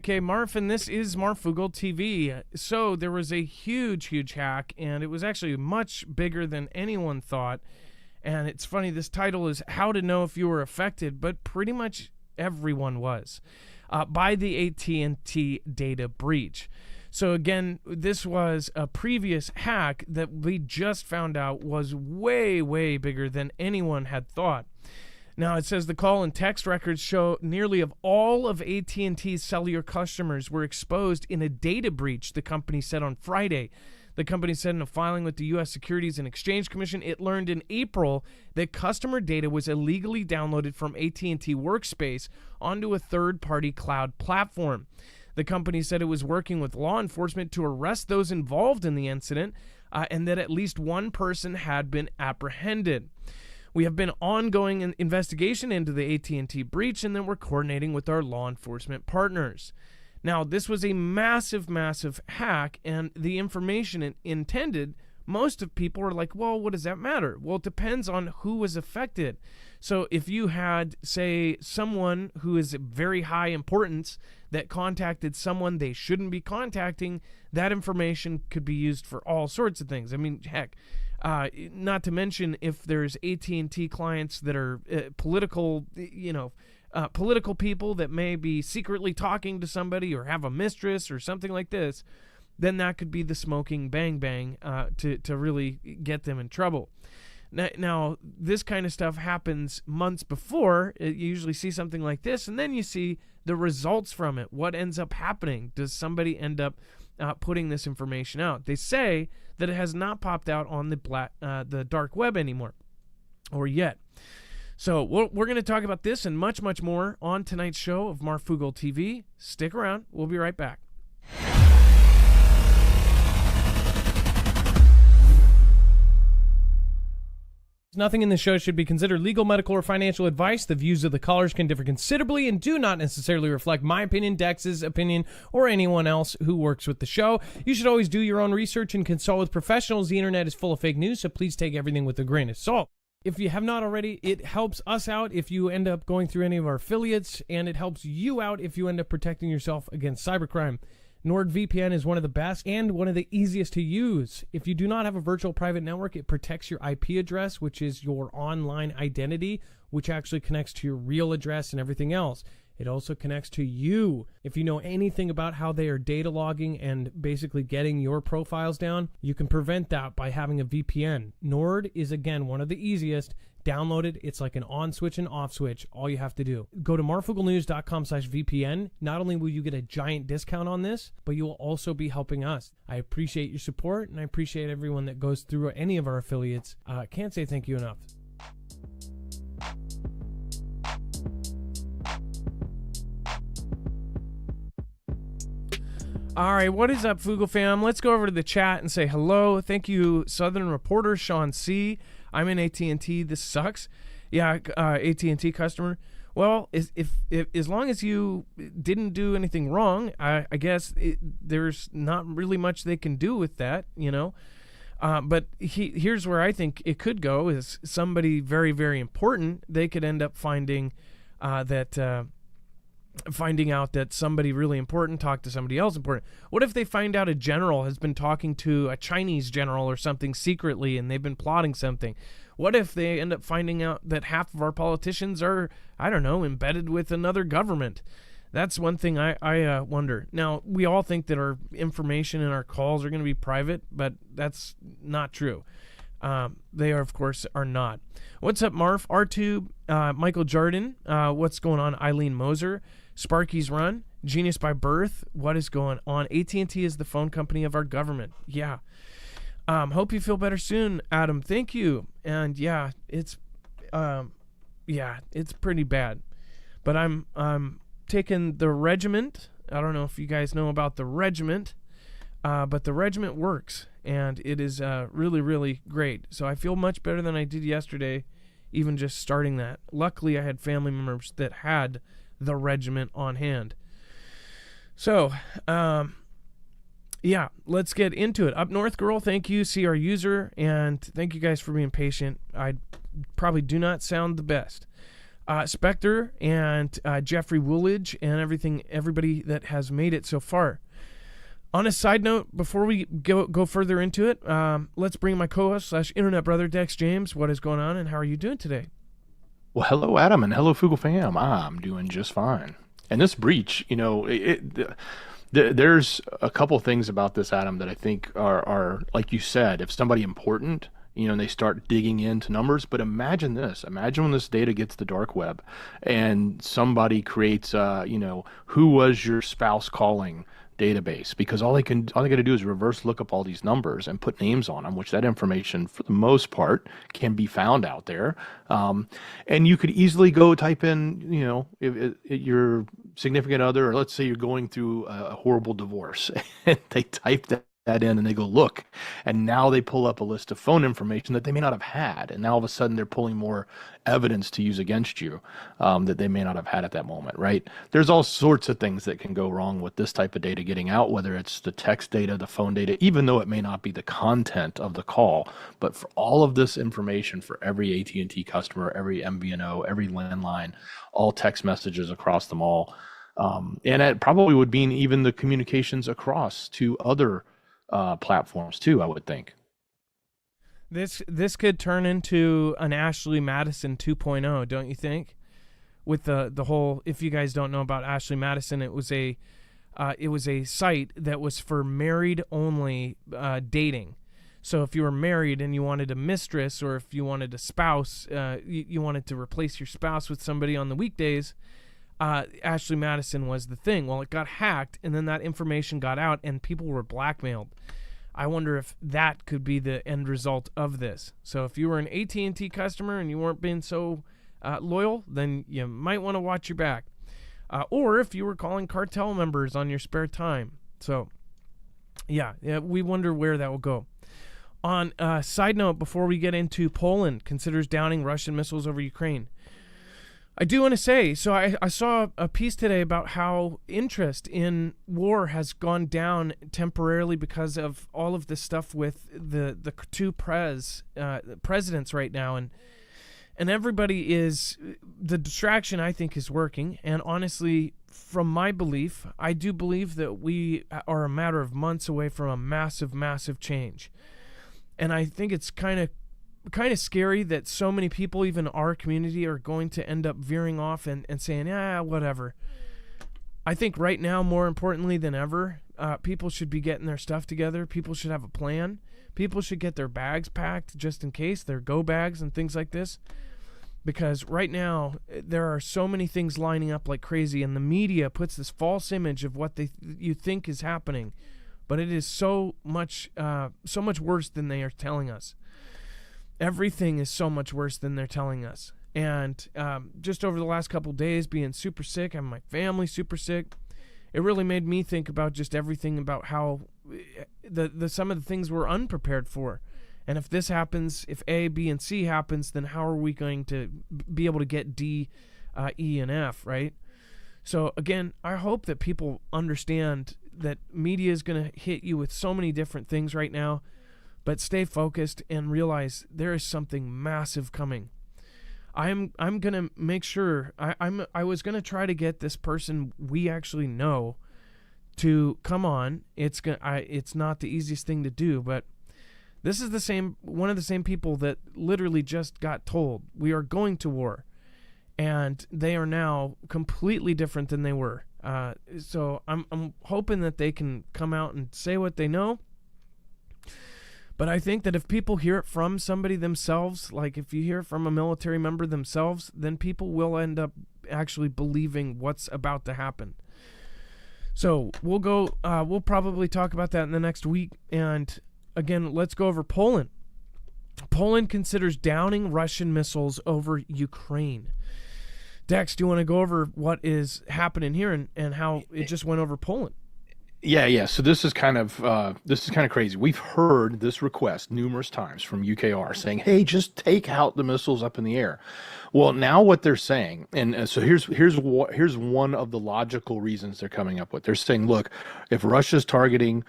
Okay, Marf, and this is Marfoogle TV. So there was a huge hack, and it was actually much bigger than anyone thought. And it's funny, this title is How to Know If You Were Affected, but pretty much everyone was by the AT&T data breach. So again, this was a previous hack that we just found out was way bigger than anyone had thought. Now, it says the call and text records show nearly of all of AT&T's cellular customers were exposed in a data breach, the company said on Friday. The company said in a filing with the U.S. Securities and Exchange Commission, it learned in April that customer data was illegally downloaded from AT&T Workspace onto a third-party cloud platform. The company said it was working with law enforcement to arrest those involved in the incident, and that at least one person had been apprehended. We have been ongoing investigation into the AT&T breach, and then we're coordinating with our law enforcement partners. Now, this was a massive hack, and the information intended, most of people are like, well, what does that matter? Well, it depends on who was affected. So if you had, say, someone who is very high importance that contacted someone they shouldn't be contacting, that information could be used for all sorts of things. I mean, heck, not to mention if there's AT&T clients that are political people that may be secretly talking to somebody or have a mistress or something like this, then that could be the smoking bang to really get them in trouble. Now, this kind of stuff happens months before. You usually see something like this, and then you see the results from it. What ends up happening? Does somebody end up putting this information out? They say that it has not popped out on the dark web anymore, or yet. So we're going to talk about this and much more on tonight's show of Marfoogle TV. Stick around. We'll be right back. Nothing in this show should be considered legal, medical, or financial advice. The views of the callers can differ considerably and do not necessarily reflect my opinion, Dex's opinion, or anyone else who works with the show. You should always do your own research and consult with professionals. The internet is full of fake news, so please take everything with a grain of salt. If you have not already, it helps us out if you end up going through any of our affiliates, and it helps you out if you end up protecting yourself against cybercrime. NordVPN is one of the best and one of the easiest to use. If you do not have a virtual private network, it protects your IP address, which is your online identity, which actually connects to your real address and everything else. It also connects to you. If you know anything about how they are data logging and basically getting your profiles down, you can prevent that by having a VPN. Nord is, again, one of the easiest. Download it. It's like an on switch and off switch. All you have to do. Go to marfooglenews.com/VPN. Not only will you get a giant discount on this, but you will also be helping us. I appreciate your support, and I appreciate everyone that goes through any of our affiliates. Can't say thank you enough. All right, what is up, Foogle fam? Let's go over to the chat and say hello. Thank you, Southern Reporter Sean C. I'm in AT&T. This sucks. Yeah, AT&T customer. Well, if as long as you didn't do anything wrong, I guess there's not really much they can do with that, you know. But here's where I think it could go is somebody very important. They could end up finding finding out that somebody really important talked to somebody else important. What if they find out a general has been talking to a Chinese general or something secretly and they've been plotting something? What if they end up finding out that half of our politicians are, I don't know, embedded with another government? That's one thing I wonder. Now, we all think that our information and our calls are going to be private, but that's not true. They are, of course, are not. What's up, Marf? R2, Michael Jardin. What's going on? Eileen Moser. Sparky's Run. Genius by Birth. What is going on? AT&T is the phone company of our government. Yeah. Hope you feel better soon, Adam. Thank you. And yeah, it's pretty bad. But I'm taking the regiment. I don't know if you guys know about the regiment, but the regiment works. And it is really great. So I feel much better than I did yesterday, even just starting that. Luckily, I had family members that had the regiment on hand. So, yeah, let's get into it. Up North Girl, thank you, CR User, and thank you guys for being patient. I probably do not sound the best. Spectre and Jeffrey Woolidge and everybody that has made it so far. On a side note, before we go further into it, let's bring my co-host / internet brother Dex James. What is going on, and how are you doing today? Well, hello, Adam, and hello, Fugel fam. I'm doing just fine. And this breach, there's a couple things about this, Adam, that I think are like you said, if somebody important, and they start digging into numbers. But imagine this: imagine when this data gets to the dark web, and somebody creates, who was your spouse calling database, because all they got to do is reverse look up all these numbers and put names on them, which that information for the most part can be found out there. And you could easily go type in, if your significant other, or let's say you're going through a horrible divorce, and they type that in and they go look, and now they pull up a list of phone information that they may not have had, and now all of a sudden they're pulling more evidence to use against you that they may not have had at that moment, right? There's all sorts of things that can go wrong with this type of data getting out, whether it's the text data, the phone data, even though it may not be the content of the call. But for all of this information, for every AT&T customer, every MVNO, every landline, all text messages across them all, and it probably would mean even the communications across to other platforms too, I would think. This could turn into an Ashley Madison 2.0, don't you think? With the whole, if you guys don't know about Ashley Madison, it was a site that was for married only dating. So if you were married and you wanted a mistress, or if you wanted a spouse, you wanted to replace your spouse with somebody on the weekdays, Ashley Madison was the thing. Well, it got hacked, and then that information got out, and people were blackmailed. I wonder if that could be the end result of this. So if you were an AT&T customer and you weren't being so loyal, then you might want to watch your back. Or if you were calling cartel members on your spare time. So, yeah, we wonder where that will go. On a side note, before we get into Poland considers downing Russian missiles over Ukraine, I do want to say, so I saw a piece today about how interest in war has gone down temporarily because of all of this stuff with the two presidents right now, and everybody is, the distraction I think is working. And honestly, from my belief, I do believe that we are a matter of months away from a massive change. And I think it's kind of scary that so many people, even our community, are going to end up veering off and saying, whatever. I think right now, more importantly than ever, people should be getting their stuff together. People should have a plan. People should get their bags packed just in case, their go bags and things like this. Because right now, there are so many things lining up like crazy, and the media puts this false image of what you think is happening. But it is so much worse than they are telling us. Everything is so much worse than they're telling us. And just over the last couple days, being super sick, and my family super sick, it really made me think about just everything about how some of the things we're unprepared for. And if this happens, if A, B, and C happens, then how are we going to be able to get D, E, and F, right? So again, I hope that people understand that media is going to hit you with so many different things right now. But stay focused and realize there is something massive coming. I'm gonna make sure I was gonna try to get this person we actually know to come on. It's not the easiest thing to do, but this is one of the same people that literally just got told we are going to war, and they are now completely different than they were. So I'm hoping that they can come out and say what they know. But I think that if people hear it from somebody themselves, like if you hear it from a military member themselves, then people will end up actually believing what's about to happen. So we'll probably talk about that in the next week. And again, let's go over Poland. Poland considers downing Russian missiles over Ukraine. Dex, do you want to go over what is happening here and how it just went over Poland? Yeah. So this is kind of crazy. We've heard this request numerous times from UKR saying, "Hey, just take out the missiles up in the air." Well, now what they're saying, and so here's one of the logical reasons they're coming up with. They're saying, look, if Russia's targeting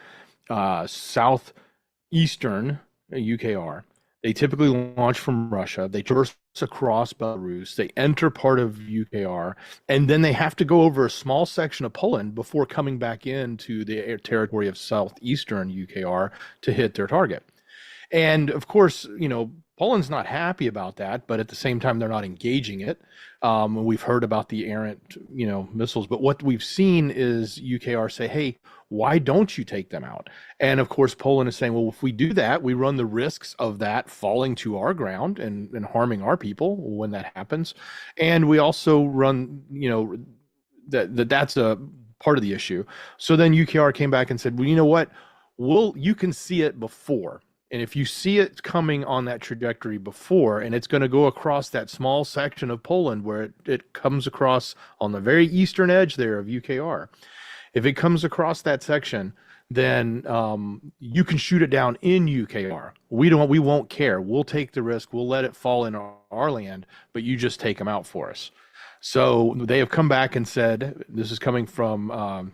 southeastern UKR, They typically launch from Russia. They traverse across Belarus. They enter part of UKR, and then they have to go over a small section of Poland before coming back into the territory of southeastern UKR to hit their target. And of course, Poland's not happy about that, but at the same time, they're not engaging it. We've heard about the errant, missiles, but what we've seen is UKR say, hey, why don't you take them out? And of course, Poland is saying, well, if we do that, we run the risks of that falling to our ground and harming our people when that happens. And we also run, that's a part of the issue. So then UKR came back and said, well, you know what? You can see it before. And if you see it coming on that trajectory before, and it's going to go across that small section of Poland where it comes across on the very eastern edge there of UKR, if it comes across that section, then you can shoot it down in UKR. We won't care. We'll take the risk. We'll let it fall in our land, but you just take them out for us. So they have come back and said, this is coming from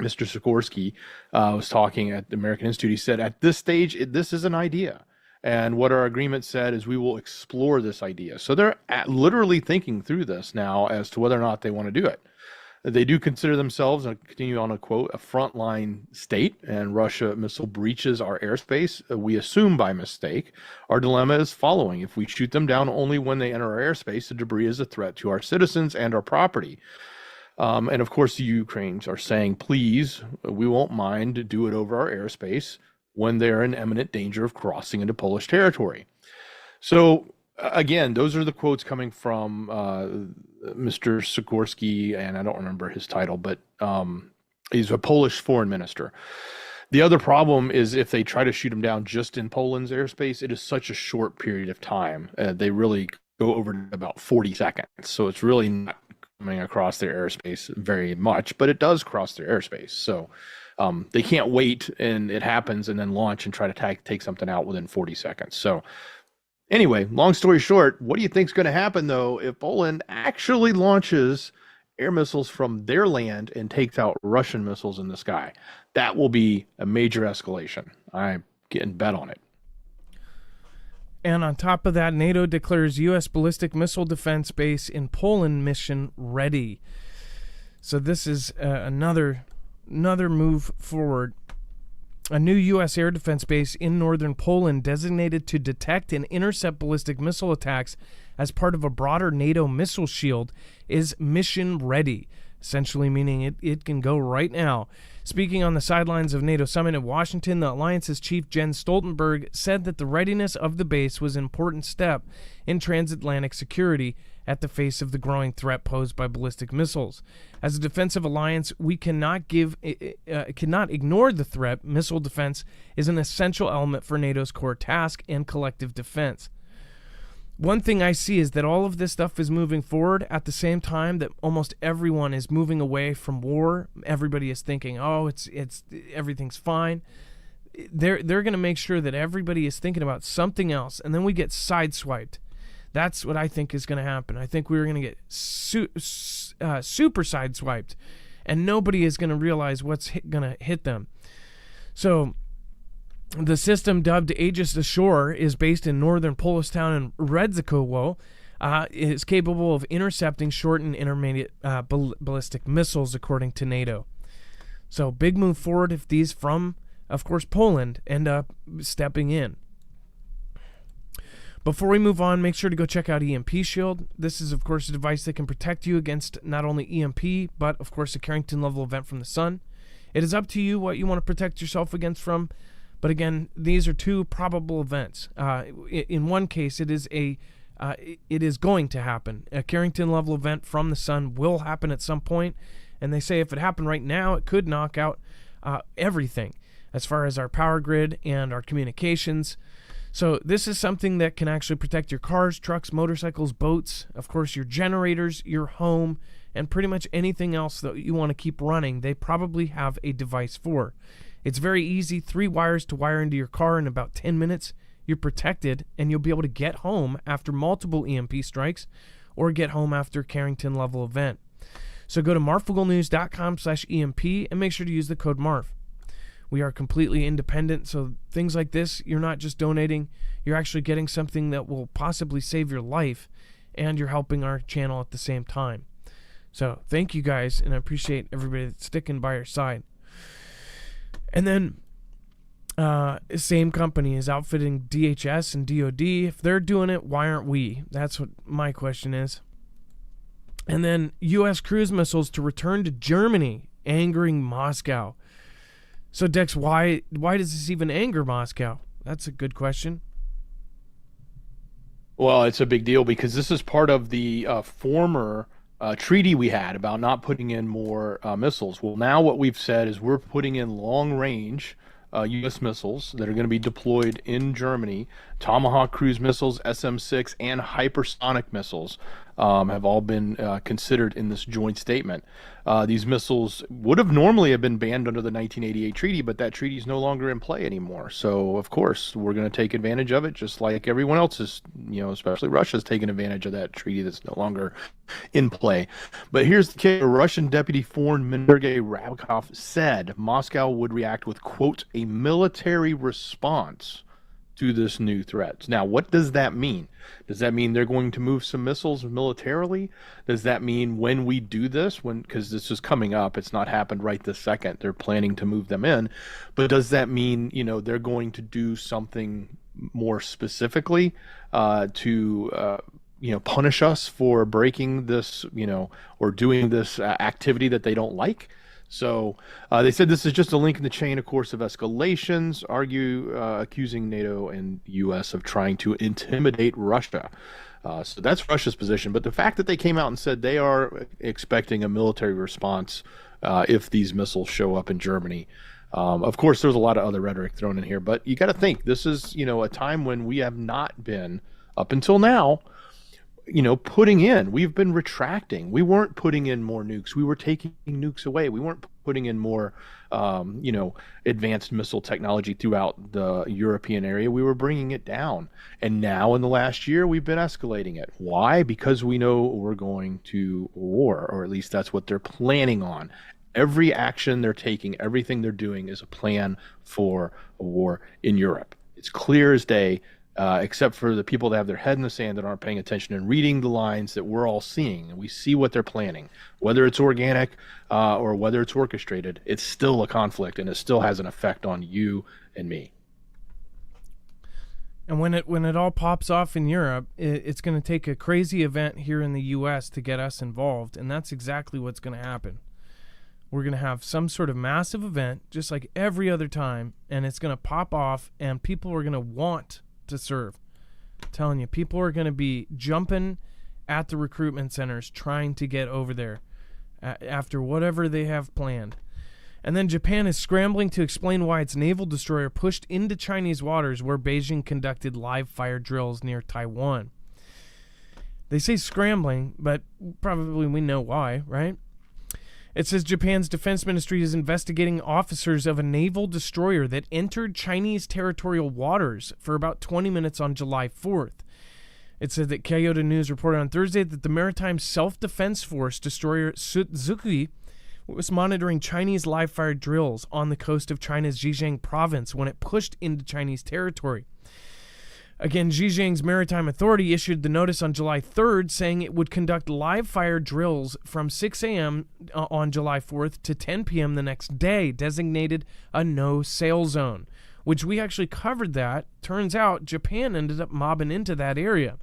Mr. Sikorsky was talking at the American Institute. He said, at this stage, this is an idea. And what our agreement said is we will explore this idea. So they're literally thinking through this now as to whether or not they want to do it. They do consider themselves, and continue on a quote, a frontline state, and Russia missile breaches our airspace, we assume by mistake. Our dilemma is following. If we shoot them down only when they enter our airspace, the debris is a threat to our citizens and our property. And of course, the Ukrainians are saying, please, we won't mind to do it over our airspace when they're in imminent danger of crossing into Polish territory. So again, those are the quotes coming from Mr. Sikorsky, and I don't remember his title, but he's a Polish foreign minister. The other problem is if they try to shoot him down just in Poland's airspace, it is such a short period of time. They really go over about 40 seconds. So it's really not coming across their airspace very much, but it does cross their airspace. So they can't wait and it happens and then launch and try to take something out within 40 seconds. So anyway, long story short, what do you think is going to happen, though, if Poland actually launches air missiles from their land and takes out Russian missiles in the sky? That will be a major escalation. I'm getting bet on it. And on top of that, NATO declares U.S. ballistic missile defense base in Poland mission ready. So this is another move forward. A new U.S. air defense base in northern Poland designated to detect and intercept ballistic missile attacks as part of a broader NATO missile shield is mission ready, essentially meaning it can go right now. Speaking on the sidelines of NATO summit in Washington, the alliance's chief Jens Stoltenberg said that the readiness of the base was an important step in transatlantic security at the face of the growing threat posed by ballistic missiles. As a defensive alliance, we cannot ignore the threat. Missile defense is an essential element for NATO's core task and collective defense. One thing I see is that all of this stuff is moving forward at the same time that almost everyone is moving away from war. Everybody is thinking, oh, it's everything's fine. They're going to make sure that everybody is thinking about something else, and then we get sideswiped. That's what I think is going to happen. I think we're going to get super sideswiped, and nobody is going to realize what's going to hit them. So the system dubbed Aegis Ashore is based in northern Polish town in Redzikowo. Is capable of intercepting short and intermediate ballistic missiles, according to NATO. So big move forward if these from, of course, Poland end up stepping in. Before we move on, make sure to go check out EMP Shield. This is, of course, a device that can protect you against not only EMP, but, of course, a Carrington-level event from the sun. It is up to you what you want to protect yourself against from. But again, these are two probable events. In one case, it is going to happen. A Carrington-level event from the sun will happen at some point, and they say if it happened right now, it could knock out everything as far as our power grid and our communications. So this is something that can actually protect your cars, trucks, motorcycles, boats, of course, your generators, your home, and pretty much anything else that you want to keep running. They probably have a device for. It's very easy, 3 wires to wire into your car in about 10 minutes. You're protected, and you'll be able to get home after multiple EMP strikes or get home after a Carrington-level event. So go to marfugglenews.com/EMP and make sure to use the code MARF. We are completely independent. So things like this, you're not just donating, you're actually getting something that will possibly save your life, and you're helping our channel at the same time. So thank you guys, and I appreciate everybody that's sticking by our side. And then same company is outfitting DHS and DOD. If they're doing it, why aren't we? That's what my question is. And then U.S. cruise missiles to return to Germany, angering Moscow. So Dex, why does this even anger Moscow? That's a good question. Well, it's a big deal because this is part of the former treaty we had about not putting in more missiles. Well, now what we've said is we're putting in long-range U.S. missiles that are going to be deployed in Germany. Tomahawk cruise missiles, SM-6, and hypersonic missiles have all been considered in this joint statement. These missiles would have normally have been banned under the 1988 treaty, but that treaty is no longer in play anymore. So, of course, we're going to take advantage of it, just like everyone else is, especially Russia's taking advantage of that treaty that's no longer in play. But here's the kicker. Russian Deputy Foreign Minister Sergei Ryabkov said Moscow would react with, quote, a military response to this new threat. Now, what does that mean? Does that mean they're going to move some missiles militarily? Does that mean when we do this, because this is coming up, it's not happened right this second, they're planning to move them in, but does that mean, they're going to do something more specifically to punish us for breaking this, or doing this activity that they don't like? So they said this is just a link in the chain, of course, of escalations, accusing NATO and the U.S. of trying to intimidate Russia. So that's Russia's position. But the fact that they came out and said they are expecting a military response if these missiles show up in Germany. Of course, there's a lot of other rhetoric thrown in here, but you got to think this is, a time when we have not been, up until now, putting in. We've been retracting. We weren't putting in more nukes. We were taking nukes away. We weren't putting in more, advanced missile technology throughout the European area. We were bringing it down. And now in the last year, we've been escalating it. Why? Because we know we're going to war, or at least that's what they're planning on. Every action they're taking, everything they're doing is a plan for a war in Europe. It's clear as day. Except for the people that have their head in the sand that aren't paying attention and reading the lines that we're all seeing. And we see what they're planning. Whether it's organic or whether it's orchestrated, it's still a conflict, and it still has an effect on you and me. And when it all pops off in Europe, it's going to take a crazy event here in the U.S. to get us involved, and that's exactly what's going to happen. We're going to have some sort of massive event, just like every other time, and it's going to pop off, and people are going to want to serve. I'm telling you, people are going to be jumping at the recruitment centers trying to get over there after whatever they have planned. And then Japan is scrambling to explain why its naval destroyer pushed into Chinese waters where Beijing conducted live fire drills near Taiwan. They say scrambling, but probably we know why, right? It says Japan's defense ministry is investigating officers of a naval destroyer that entered Chinese territorial waters for about 20 minutes on July 4th. It said that Kyoto News reported on Thursday that the Maritime Self-Defense Force destroyer Suzuki was monitoring Chinese live-fire drills on the coast of China's Zhejiang province when it pushed into Chinese territory. Again, Zhejiang's Maritime Authority issued the notice on July 3rd saying it would conduct live-fire drills from 6 a.m. on July 4th to 10 p.m. the next day, designated a no-sail zone, which we actually covered that. Turns out Japan ended up mobbing into that area.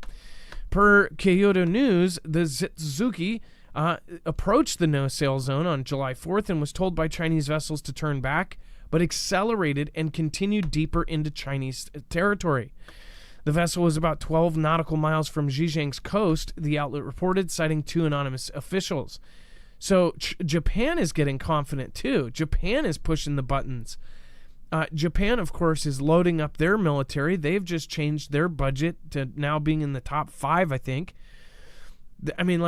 Per Kyoto News, the Suzuki approached the no-sail zone on July 4th and was told by Chinese vessels to turn back, but accelerated and continued deeper into Chinese territory. The vessel was about 12 nautical miles from Zhejiang's coast, the outlet reported, citing two anonymous officials. So Japan is getting confident too. Japan is pushing the buttons. Japan, of course, is loading up their military. They've just changed their budget to now being in the top 5, I think. I mean,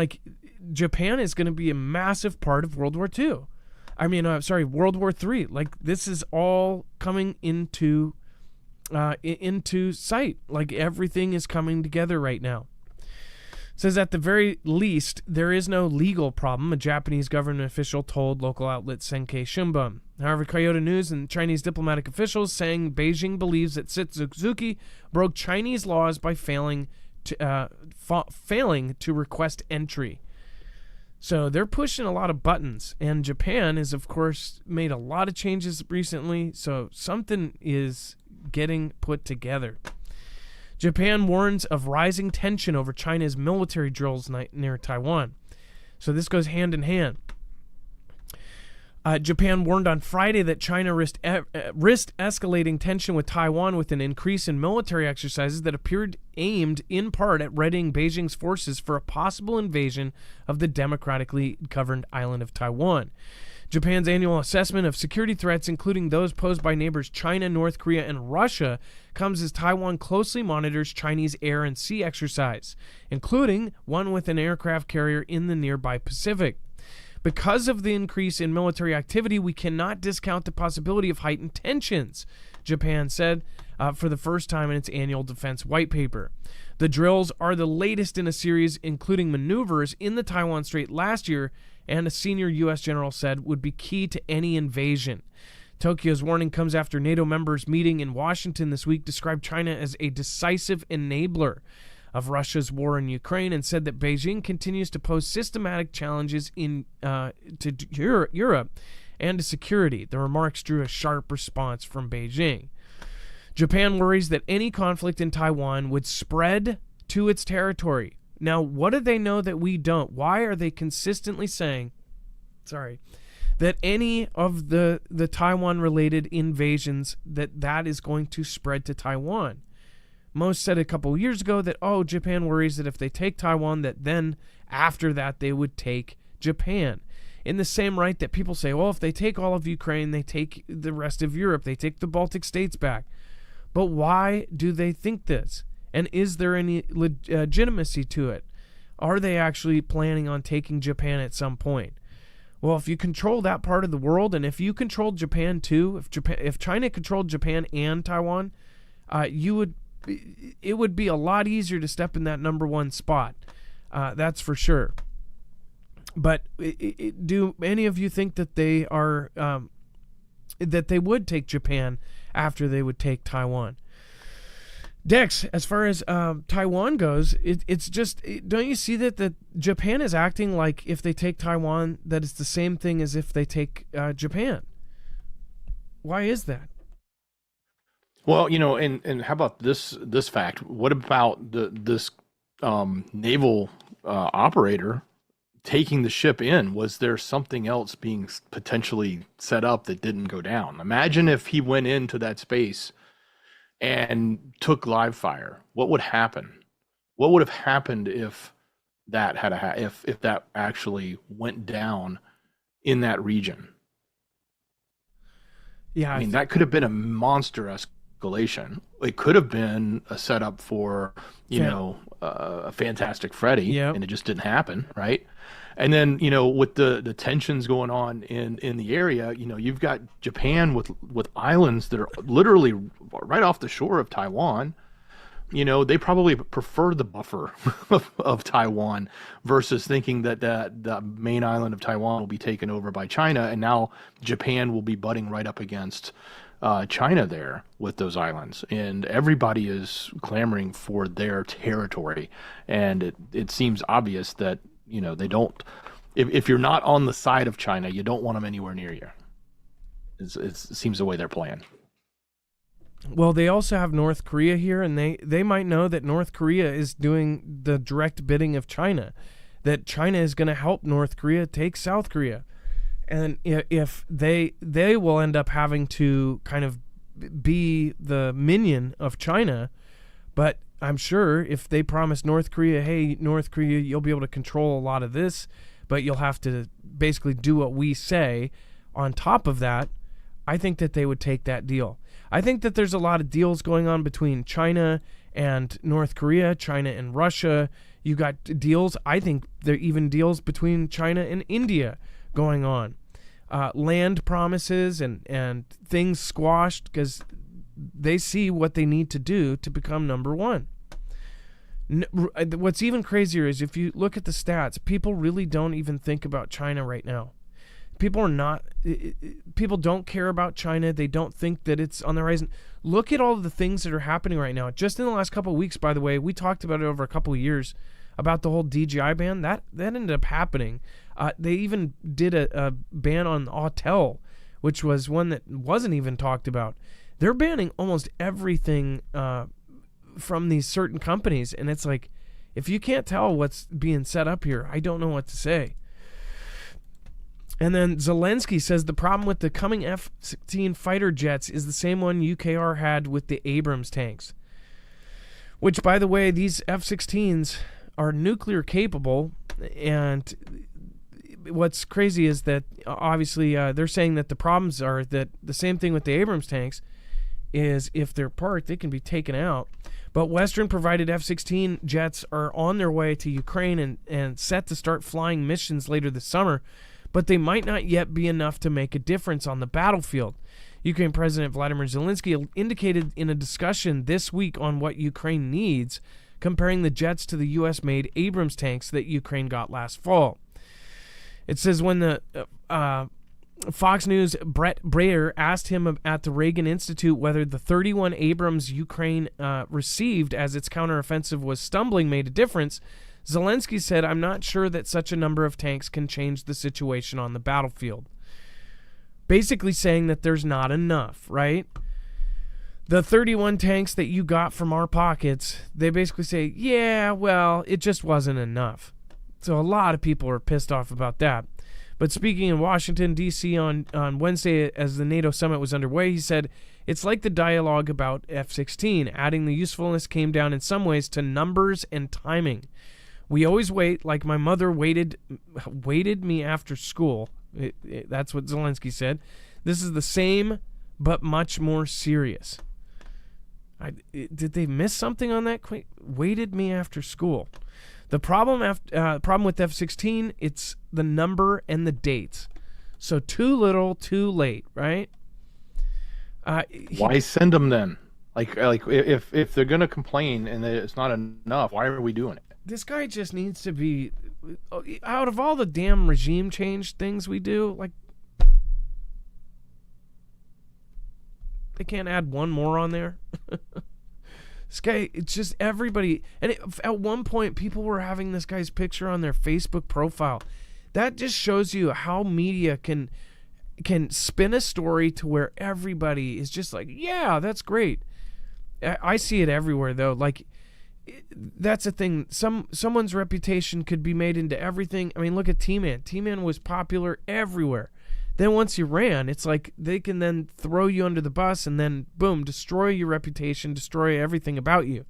Japan is going to be a massive part of World War II. World War III. This is all coming into sight. Everything is coming together right now. Says at the very least, there is no legal problem, a Japanese government official told local outlet Sankei Shimbun. However, Kyoto News and Chinese diplomatic officials saying Beijing believes that Suzuki broke Chinese laws by failing to request entry. So they're pushing a lot of buttons, and Japan has, of course, made a lot of changes recently, so something is getting put together. Japan warns of rising tension over China's military drills near Taiwan. So this goes hand in hand. Japan warned on Friday that China risked escalating tension with Taiwan with an increase in military exercises that appeared aimed in part at readying Beijing's forces for a possible invasion of the democratically governed island of Taiwan. Japan's annual assessment of security threats, including those posed by neighbors China, North Korea, and Russia, comes as Taiwan closely monitors Chinese air and sea exercise, including one with an aircraft carrier in the nearby Pacific. Because of the increase in military activity, we cannot discount the possibility of heightened tensions, Japan said for the first time in its annual defense white paper. The drills are the latest in a series including maneuvers in the Taiwan Strait last year, and a senior U.S. general said would be key to any invasion. Tokyo's warning comes after NATO members meeting in Washington this week described China as a decisive enabler of Russia's war in Ukraine and said that Beijing continues to pose systematic challenges to Europe and to security. The remarks drew a sharp response from Beijing. Japan worries that any conflict in Taiwan would spread to its territory. Now, what do they know that we don't? Why are they consistently saying, that any of the Taiwan-related invasions, that is going to spread to Taiwan? Most said a couple years ago that, Japan worries that if they take Taiwan, that then after that they would take Japan. In the same right that people say, if they take all of Ukraine, they take the rest of Europe, they take the Baltic states back. But why do they think this? And is there any legitimacy to it? Are they actually planning on taking Japan at some point? Well, if you control that part of the world, and if you controlled Japan too, if China controlled Japan and Taiwan, it would be a lot easier to step in that number one spot. That's for sure. But do any of you think that they are that they would take Japan after they would take Taiwan? Dex, as far as Taiwan goes, it's just, don't you see that Japan is acting like if they take Taiwan, that it's the same thing as if they take Japan? Why is that? Well, and how about this fact? What about this naval operator taking the ship in? Was there something else being potentially set up that didn't go down? Imagine if he went into that space and took live fire. What would happen? What would have happened if that if that actually went down in that region? Yeah, I mean, that could have been a monster escalation. It could have been a setup for, a Fantastic Freddy, and it just didn't happen, right? And then, with the tensions going on in the area, you've got Japan with islands that are literally right off the shore of Taiwan. They probably prefer the buffer of Taiwan versus thinking that the main island of Taiwan will be taken over by China, and now Japan will be butting right up against China there with those islands, and everybody is clamoring for their territory. And it seems obvious that they don't. If you're not on the side of China, you don't want them anywhere near you. It seems the way they're playing. Well, they also have North Korea here, and they might know that North Korea is doing the direct bidding of China, that China is going to help North Korea take South Korea. And if they will end up having to kind of be the minion of China, but I'm sure if they promise North Korea, hey, North Korea, you'll be able to control a lot of this, but you'll have to basically do what we say. On top of that, I think that they would take that deal. I think that there's a lot of deals going on between China and North Korea, China and Russia. You got deals. I think there are even deals between China and India going on. Land promises and things squashed because they see what they need to do to become number one. What's even crazier is if you look at the stats, people really don't even think about China right now. People are not. People don't care about China. They don't think that it's on the horizon. Look at all of the things that are happening right now. Just in the last couple of weeks, by the way, we talked about it over a couple of years about the whole DJI ban. That ended up happening. They even did a ban on Autel, which was one that wasn't even talked about. They're banning almost everything from these certain companies, and it's like, if you can't tell what's being set up here, I don't know what to say. And then Zelensky says the problem with the coming F-16 fighter jets is the same one UKR had with the Abrams tanks. Which, by the way, these F-16s are nuclear capable, and what's crazy is that obviously they're saying that the problems are that the same thing with the Abrams tanks is if they're parked, they can be taken out. But Western-provided F-16 jets are on their way to Ukraine and set to start flying missions later this summer, but they might not yet be enough to make a difference on the battlefield. Ukraine President Vladimir Zelensky indicated in a discussion this week on what Ukraine needs, comparing the jets to the U.S.-made Abrams tanks that Ukraine got last fall. It says when the Fox News' Brett Breyer asked him at the Reagan Institute whether the 31 Abrams Ukraine received as its counteroffensive was stumbling made a difference, Zelensky said, "I'm not sure that such a number of tanks can change the situation on the battlefield." Basically saying that there's not enough, right? The 31 tanks that you got from our pockets, they basically say, yeah, well, it just wasn't enough. So a lot of people are pissed off about that. But speaking in Washington, D.C. on Wednesday as the NATO summit was underway, he said, it's like the dialogue about F-16, adding the usefulness came down in some ways to numbers and timing. We always wait, like my mother waited me after school. That's what Zelensky said. This is the same, but much more serious. Did they miss something on that? Waited me after school. The problem with F-16, it's the number and the dates. So too little, too late, right? Why send them then? Like if they're gonna complain and it's not enough, why are we doing it? This guy just needs to be out of all the damn regime change things we do. Like, they can't add one more on there. This guy, it's just everybody. And at one point, people were having this guy's picture on their Facebook profile. That just shows you how media can spin a story to where everybody is just like, yeah, that's great. I see it everywhere, though. Like, that's the thing. Someone's reputation could be made into everything. I mean, look at T-Man. T-Man was popular everywhere. Then once you ran, it's like they can then throw you under the bus and then, boom, destroy your reputation, destroy everything about you.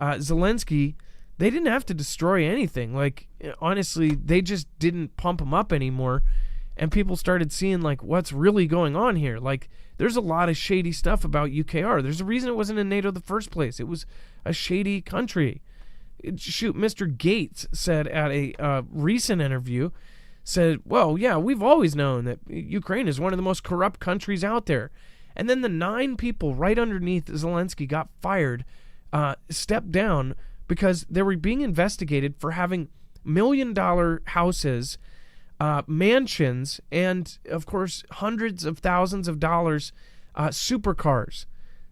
Zelensky, they didn't have to destroy anything. Like, honestly, they just didn't pump him up anymore. And people started seeing, like, what's really going on here. Like, there's a lot of shady stuff about UKR. There's a reason it wasn't in NATO in the first place. It was a shady country. Mr. Gates said at a recent interview, said, well, yeah, we've always known that Ukraine is one of the most corrupt countries out there. And then the 9 people right underneath Zelensky got fired, stepped down because they were being investigated for having $1 million houses, mansions, and, of course, hundreds of thousands of dollars supercars.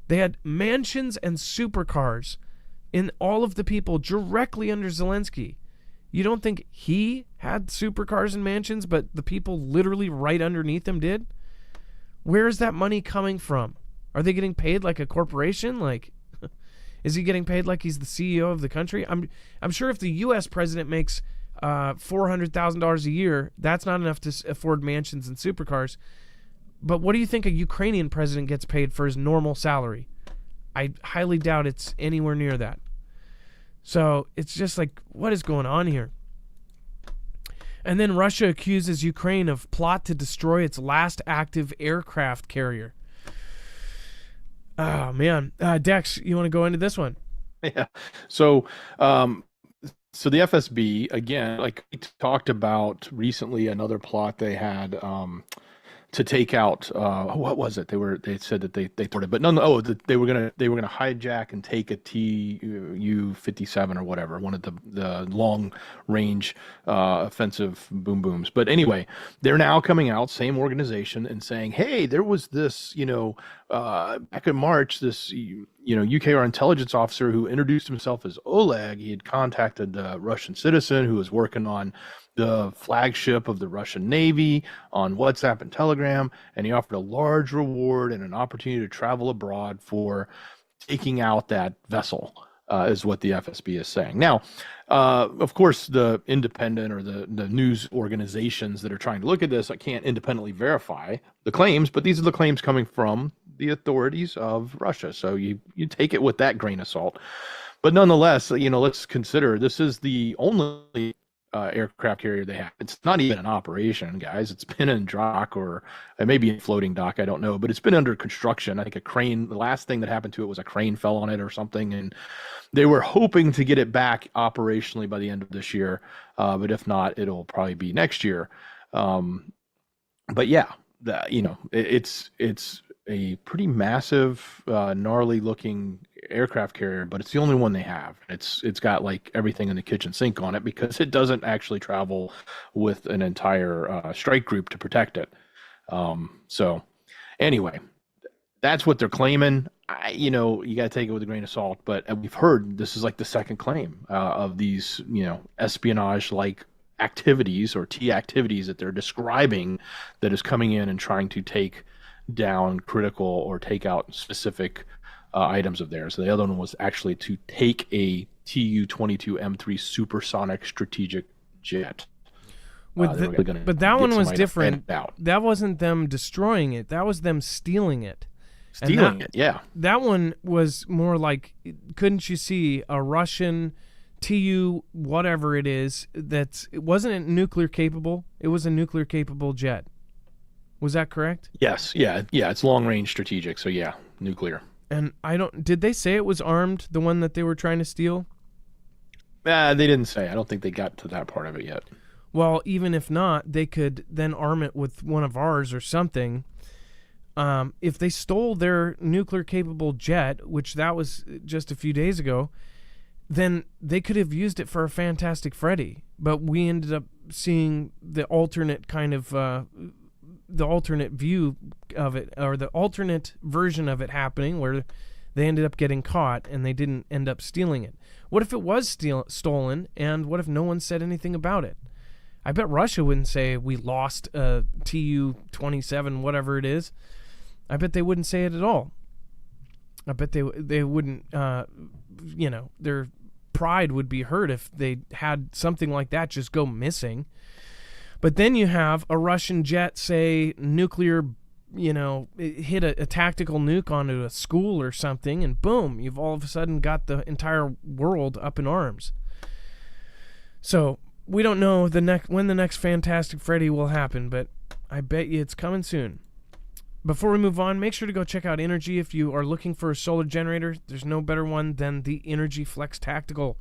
They had mansions and supercars in all of the people directly under Zelensky. You don't think he had supercars and mansions, but the people literally right underneath him did? Where is that money coming from? Are they getting paid like a corporation? Like, is he getting paid like he's the CEO of the country? I'm sure if the U.S. president makes $400,000 a year, that's not enough to afford mansions and supercars. But what do you think a Ukrainian president gets paid for his normal salary? I highly doubt it's anywhere near that. So it's just like, what is going on here? And then Russia accuses Ukraine of plot to destroy its last active aircraft carrier. Oh, man. Dex, you want to go into this one? Yeah. So the FSB, again, like we talked about recently, another plot they had to take out what was it? They said that they thwarted, but they were gonna hijack and take a Tu-57 or whatever, one of the long range offensive boom booms. But anyway, they're now coming out, same organization, and saying, hey, there was this, back in March, this UKR intelligence officer who introduced himself as Oleg. He had contacted a Russian citizen who was working on the flagship of the Russian Navy on WhatsApp and Telegram, and he offered a large reward and an opportunity to travel abroad for taking out that vessel, is what the FSB is saying. Now, of course, the independent or the news organizations that are trying to look at this, I can't independently verify the claims, but these are the claims coming from the authorities of Russia. So you take it with that grain of salt. But nonetheless, let's consider this is the only aircraft carrier they have. It's not even an operation, guys. It's been in dock, or it may be in floating dock, I don't know, but it's been under construction. I think a crane, the last thing that happened to it was a crane fell on it or something, and they were hoping to get it back operationally by the end of this year, but if not, it'll probably be next year. But yeah, it's a pretty massive, gnarly looking aircraft carrier, but it's the only one they have. It's got like everything in the kitchen sink on it because it doesn't actually travel with an entire strike group to protect it. So anyway, that's what they're claiming. You got to take it with a grain of salt, but we've heard this is like the second claim of these, espionage like activities or T activities that they're describing that is coming in and trying to take down critical or take out specific items of theirs. So the other one was actually to take a Tu-22M3 supersonic strategic jet. But that one was different. That wasn't them destroying it. That was them stealing it. Yeah. That one was more like, couldn't you see a Russian Tu whatever it is it wasn't nuclear capable. It was a nuclear capable jet. Was that correct? Yes. Yeah. It's long range strategic. So yeah, nuclear. And did they say it was armed, the one that they were trying to steal? They didn't say. I don't think they got to that part of it yet. Well, even if not, they could then arm it with one of ours or something. If they stole their nuclear capable jet, which that was just a few days ago, then they could have used it for a Fantastic Freddy. But we ended up seeing the alternate kind of the alternate view of it, or the alternate version of it happening, where they ended up getting caught and they didn't end up stealing it. What if it was stolen, and what if no one said anything about it? I bet Russia wouldn't say we lost a Tu-27, whatever it is. I bet they wouldn't say it at all. I bet they wouldn't, their pride would be hurt if they had something like that just go missing. But then you have a Russian jet, say, nuclear, hit a tactical nuke onto a school or something, and boom, you've all of a sudden got the entire world up in arms. So we don't know when the next Fantastic Freddy will happen, but I bet you it's coming soon. Before we move on, make sure to go check out Energy if you are looking for a solar generator. There's no better one than the Energy Flex Tactical.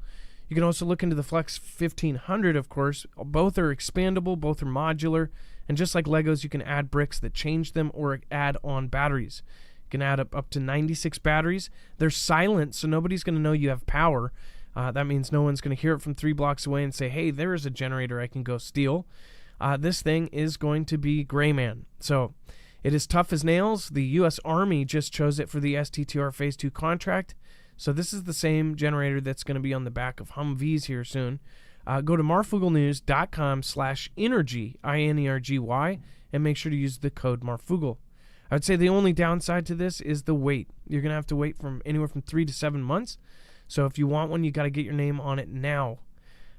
You can also look into the Flex 1500, of course. Both are expandable, both are modular, and just like Legos, you can add bricks that change them or add on batteries. You can add up to 96 batteries. They're silent, so nobody's going to know you have power. That means no one's going to hear it from 3 blocks away and say, hey, there is a generator I can go steal. This thing is going to be Gray Man. So it is tough as nails. The U.S. Army just chose it for the STTR Phase 2 contract. So this is the same generator that's going to be on the back of Humvees here soon. Go to marfooglenews.com/energy, INERGY, and make sure to use the code Marfoogle. I would say the only downside to this is the wait. You're going to have to wait from anywhere from 3 to 7 months. So if you want one, you got to get your name on it now.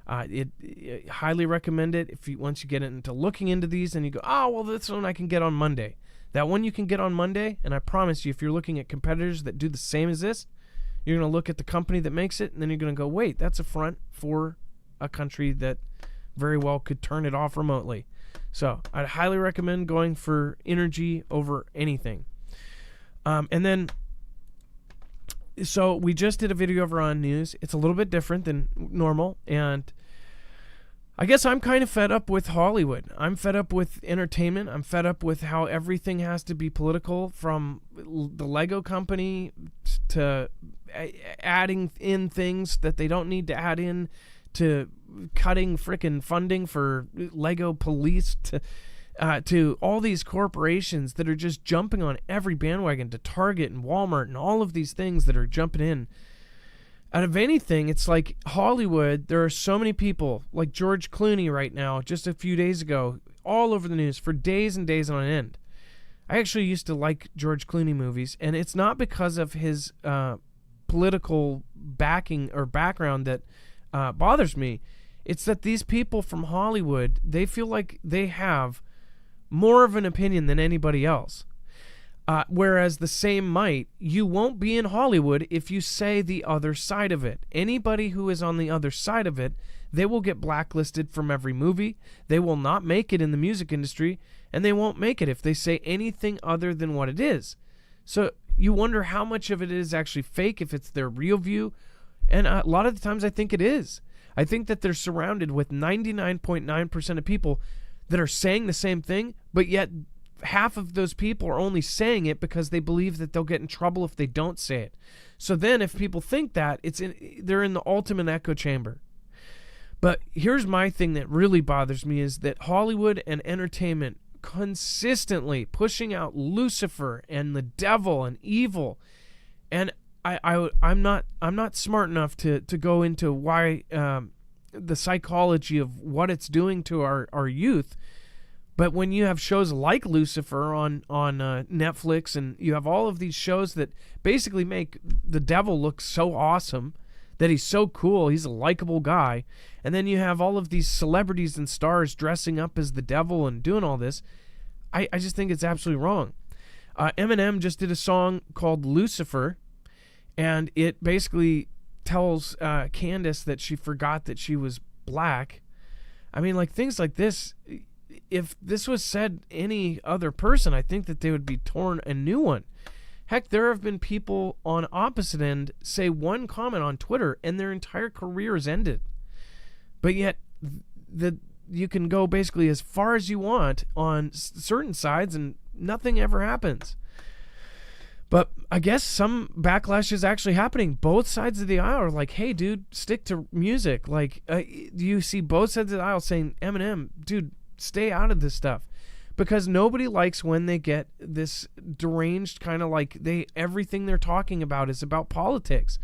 It highly recommend it. Once you get into looking into these and you go, oh, well, this one I can get on Monday. That one you can get on Monday, and I promise you, if you're looking at competitors that do the same as this, you're going to look at the company that makes it, and then you're going to go, wait, that's a front for a country that very well could turn it off remotely. So I'd highly recommend going for Energy over anything. And then, so we just did a video over on news. It's a little bit different than normal, and I guess I'm kind of fed up with Hollywood. I'm fed up with entertainment. I'm fed up with how everything has to be political, from the Lego company to adding in things that they don't need to add in, to cutting frickin' funding for Lego police, to all these corporations that are just jumping on every bandwagon, to Target and Walmart and all of these things that are jumping in. Out of anything, it's like Hollywood, there are so many people, like George Clooney right now, just a few days ago, all over the news for days and days on end. I actually used to like George Clooney movies, and it's not because of his political backing or background that bothers me. It's that these people from Hollywood, they feel like they have more of an opinion than anybody else. Whereas the same might, you won't be in Hollywood if you say the other side of it. Anybody who is on the other side of it, they will get blacklisted from every movie. They will not make it in the music industry, and they won't make it if they say anything other than what it is. So you wonder how much of it is actually fake, if it's their real view. And a lot of the times I think it is. I think that they're surrounded with 99.9% of people that are saying the same thing, but yet half of those people are only saying it because they believe that they'll get in trouble if they don't say it. So then if people think that, they're in the ultimate echo chamber. But here's my thing that really bothers me, is that Hollywood and entertainment consistently pushing out Lucifer and the devil and evil. And I'm not smart enough to go into why the psychology of what it's doing to our youth. But when you have shows like Lucifer on Netflix, and you have all of these shows that basically make the devil look so awesome, that he's so cool, he's a likable guy, and then you have all of these celebrities and stars dressing up as the devil and doing all this, I just think it's absolutely wrong. Eminem just did a song called Lucifer, and it basically tells Candace that she forgot that she was black. I mean, like, things like this, if this was said any other person, I think that they would be torn a new one. Heck, there have been people on opposite end say one comment on Twitter and their entire career is ended. But yet, you can go basically as far as you want on certain sides and nothing ever happens. But I guess some backlash is actually happening. Both sides of the aisle are like, hey, dude, stick to music. Like, you see both sides of the aisle saying, Eminem, dude, stay out of this stuff. Because nobody likes when they get this deranged kind of like everything they're talking about is about politics.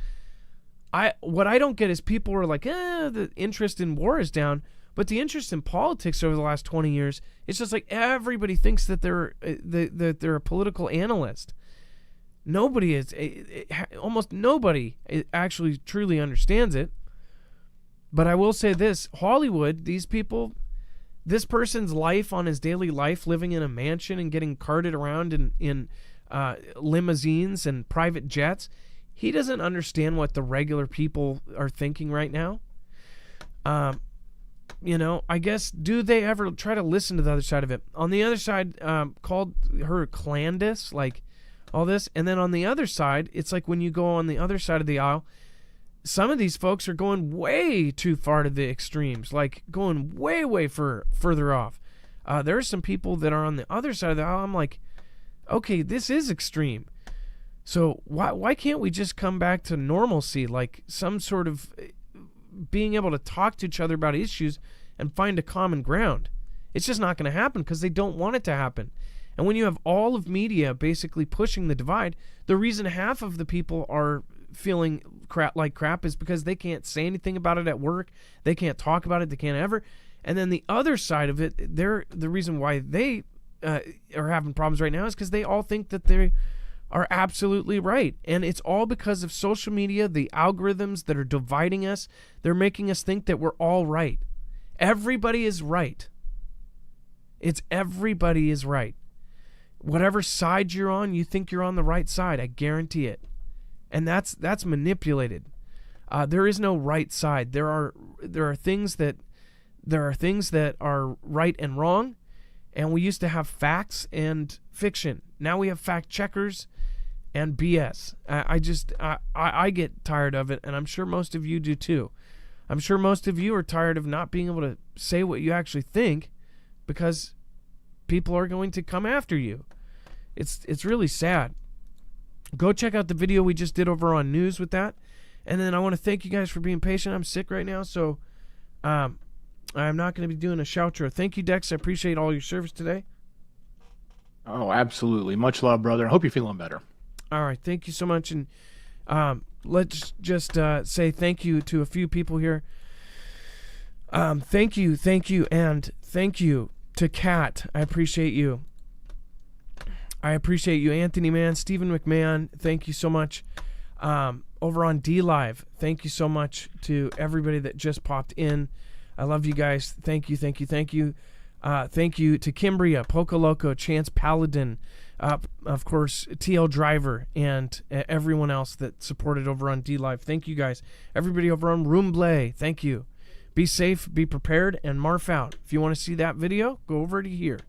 What I don't get is people are like, the interest in war is down, but the interest in politics over the last 20 years, it's just like everybody thinks that they're a political analyst. Nobody is, almost nobody actually truly understands it. But I will say this, Hollywood, these people, this person's life on his daily life, living in a mansion and getting carted around in limousines and private jets, he doesn't understand what the regular people are thinking right now. I guess, do they ever try to listen to the other side of it? On the other side, called her Clandis, like all this. And then on the other side, it's like when you go on the other side of the aisle, some of these folks are going way too far to the extremes, like going way further off. There are some people that are on the other side of the aisle. I'm like, okay, this is extreme. So why can't we just come back to normalcy, like some sort of being able to talk to each other about issues and find a common ground? It's just not going to happen because they don't want it to happen. And when you have all of media basically pushing the divide, the reason half of the people are feeling crap is because they can't say anything about it at work. They can't talk about it. They can't ever. And then the other side of it, the reason why they are having problems right now is because they all think that they are absolutely right. And it's all because of social media, the algorithms that are dividing us. They're making us think that we're all right. Everybody is right. Everybody is right. Whatever side you're on, you think you're on the right side. I guarantee it. And that's manipulated. There is no right side. There are things that are right and wrong, and we used to have facts and fiction. Now we have fact checkers and BS. I get tired of it, and I'm sure most of you do too. I'm sure most of you are tired of not being able to say what you actually think because people are going to come after you. It's really sad. Go check out the video we just did over on news with that. And then I want to thank you guys for being patient. I'm sick right now, so I'm not going to be doing a shoutro. Thank you, Dex. I appreciate all your service today. Oh, absolutely. Much love, brother. I hope you're feeling better. All right. Thank you so much. And let's just say thank you to a few people here. Thank you, and thank you to Kat. I appreciate you. I appreciate you, Anthony Mann, Stephen McMahon. Thank you so much. Over on D Live, thank you so much to everybody that just popped in. I love you guys. Thank you. Thank you to Kimbria, Poco Loco, Chance Paladin, of course, TL Driver, and everyone else that supported over on D Live. Thank you guys. Everybody over on Roomblay, thank you. Be safe, be prepared, and Marf out. If you want to see that video, go over to here.